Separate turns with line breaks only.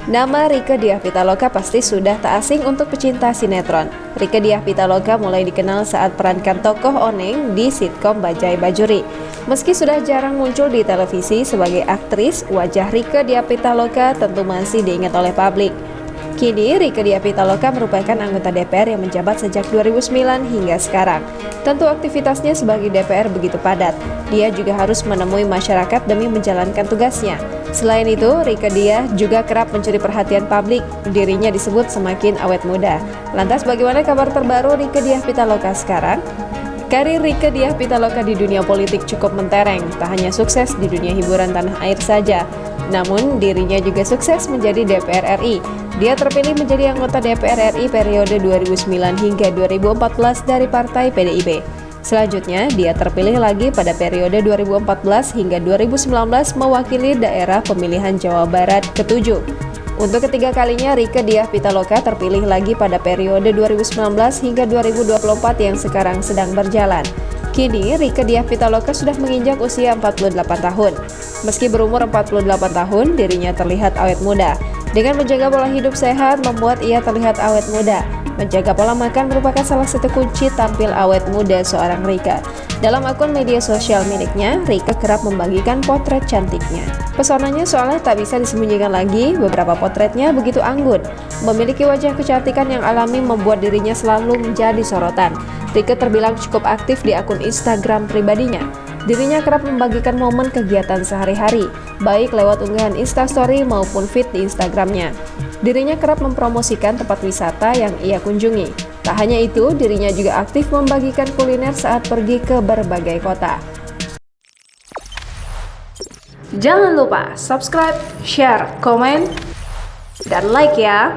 Nama Rieke Diah Pitaloka pasti sudah tak asing untuk pecinta sinetron. Rieke Diah Pitaloka mulai dikenal saat perankan tokoh Oneng di sitkom Bajaj Bajuri. Meski sudah jarang muncul di televisi sebagai aktris, wajah Rieke Diah Pitaloka tentu masih diingat oleh publik. Kini, Rieke Diah Pitaloka merupakan anggota DPR yang menjabat sejak 2009 hingga sekarang. Tentu aktivitasnya sebagai DPR begitu padat. Dia juga harus menemui masyarakat demi menjalankan tugasnya. Selain itu, Rieke Diah juga kerap mencuri perhatian publik. Dirinya disebut semakin awet muda. Lantas bagaimana kabar terbaru Rieke Diah Pitaloka sekarang? Karir Rieke Diah Pitaloka di dunia politik cukup mentereng. Tak hanya sukses di dunia hiburan tanah air saja, namun dirinya juga sukses menjadi DPR RI. Dia terpilih menjadi anggota DPR RI periode 2009 hingga 2014 dari Partai PDIP. Selanjutnya, dia terpilih lagi pada periode 2014 hingga 2019 mewakili daerah pemilihan Jawa Barat ke-7. Untuk ketiga kalinya, Rieke Diah Pitaloka terpilih lagi pada periode 2019 hingga 2024 yang sekarang sedang berjalan. Kini, Rieke Diah Pitaloka sudah menginjak usia 48 tahun. Meski berumur 48 tahun, dirinya terlihat awet muda. Dengan menjaga pola hidup sehat membuat ia terlihat awet muda. Menjaga pola makan merupakan salah satu kunci tampil awet muda seorang Rieke. Dalam akun media sosial miliknya, Rieke kerap membagikan potret cantiknya. Pesonanya soalnya tak bisa disembunyikan lagi, beberapa potretnya begitu anggun. Memiliki wajah kecantikan yang alami membuat dirinya selalu menjadi sorotan. Rieke terbilang cukup aktif di akun Instagram pribadinya. Dirinya kerap membagikan momen kegiatan sehari-hari, baik lewat unggahan Instastory maupun feed di Instagramnya. Dirinya kerap mempromosikan tempat wisata yang ia kunjungi. Tak hanya itu, dirinya juga aktif membagikan kuliner saat pergi ke berbagai kota. Jangan lupa subscribe, share, komen, dan like ya!